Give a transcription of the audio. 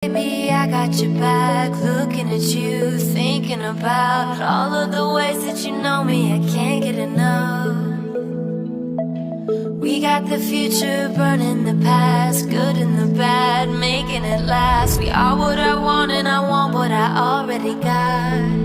Baby, I got your back, looking at you, thinking about all of the ways that you know me, I can't get enough. We got the future burning the past, good and the bad, making it last. We are what I want and I want what I already got.